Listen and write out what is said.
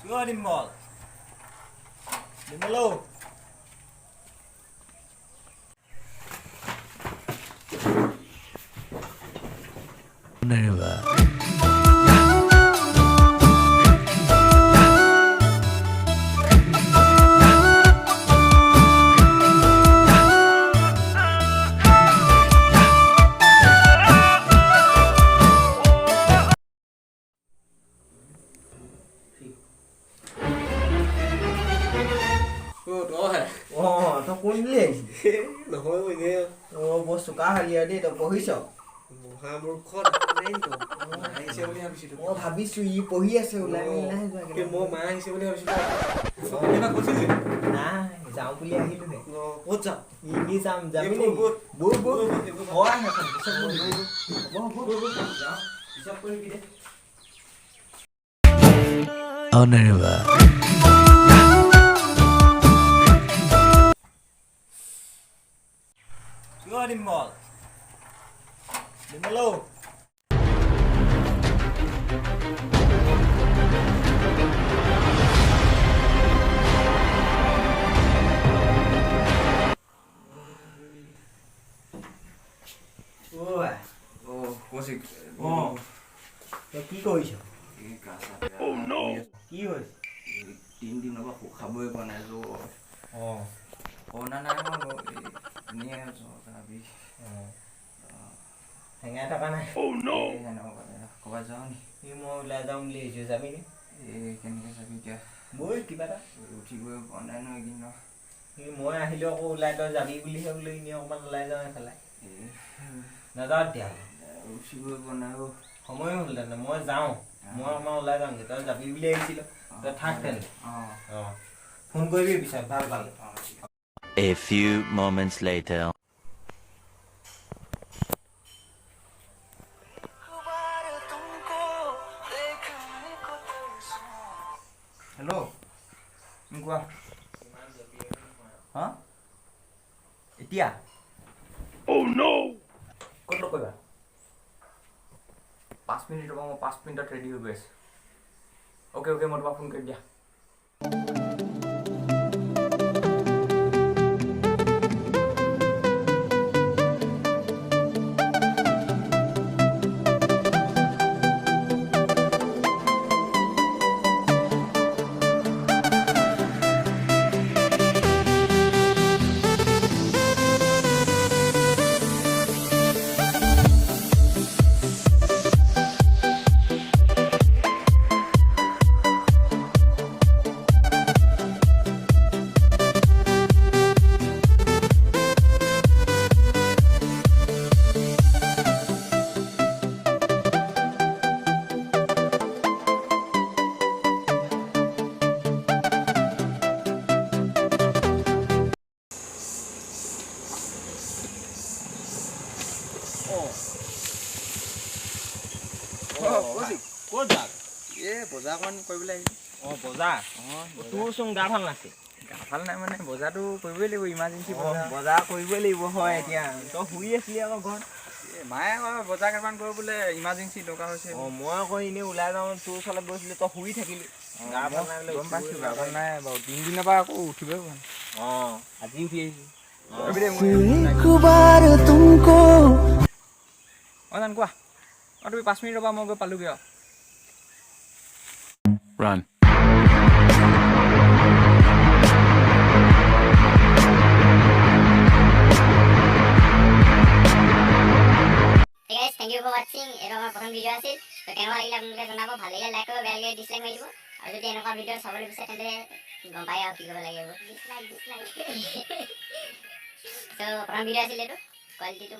Chưa Nimble. Nimble. Never. Tao cuốn liền. নহয় মানে Bố চোকা হালি দেই তই পঢ়িছ মহামূৰ্খত নাই তো মা আহিছে বুলি ভাবিছিলো মই ভাবিছো ই পঢ়ি আছে ওলাই মই মা আহিছে বুলি ভাবিছিলো এবাৰ কৈছিলি নাই যাওঁ বুলি আহিলো নে ক'ত যাম ই যাম যাবি নেকি বৌ বৌ হয় এখন পিছত যাওঁ পিছত কৰিবি দে Oh, never. Chưa Nimble. Nimble. Ôi, Kaushik তই কি কৰিছ এই কাছা কি হৈছে 3 দিনৰ পৰা খাবই পৰা নাই তো কৰণা নাই মই এনেই আছো ভাবি হেঙাই থকা নাই ক'ৰবাত যাওঁ নি মই ওলাই যাওঁ বুলি আহিছোঁ যাবি নি এই কেনেকৈ যাবি এতিয়া বৈ কিবা এটা উঠিবই পৰা নাই নহয় এইকেইদিন মই আহিলোঁ আকৌ ওলাই তই যাবি বুলিহে বোলো এনেই অকণমান ওলাই যাওঁ এইফালে নাযাওঁ তেতিয়াহ'লে উঠিবই পৰা নাই সময় হ'ল তেনে মই যাওঁ মই অকণমান ওলাই যামগৈ তই যাবি বুলি আহিছিলোঁ তই থাক তেনে ফোন কৰিবি পিছত ভাল ভাল A few moments later. Hello' কোৱা হা এতিয়া ক'ত নকৰিবা 5 মিনিট ৰ'বা মই 5 মিনিটত ৰেডি হৈ গৈ আছোঁ অ'কে মই তোমাক ফোন কৰি দিয়া ক'ত যাৱ এই বজাৰখন কৰিবলৈ আহিলোঁ বজাৰ তোৰচোন গা ভাল নাছিল গা ভাল নাই মানে বজাৰটো কৰিবই লাগিব ইমাৰ্জেঞ্চি বজাৰ কৰিবই লাগিব হয় এতিয়া তই শুই আছিলি আকৌ ঘৰত মায়ে আকৌ বজাৰ কেইটামান কৰিব বোলে ইমাৰ্জেঞ্চি দৰকাৰ হৈছে মই আকৌ এনেই ওলাই যাওঁ তোৰ ওচৰত গৈছিলোঁ তই শুই থাকিলি গা ভাল নাই বোলে গম পাইছোঁ গা ভাল নাই বাৰু 3 দিনৰ পৰা আকৌ উঠিবই পৰা নাই আজি উঠি আহিছোঁ জান কোৱা তুমি 5 মিনিট ৰ'বা মই গৈ পালোগৈ আৰু Run. Hey guys, thank you for watching. This is our first video. So, if you like this video, like, dislike, and if you want video, dislike. So, first video quality to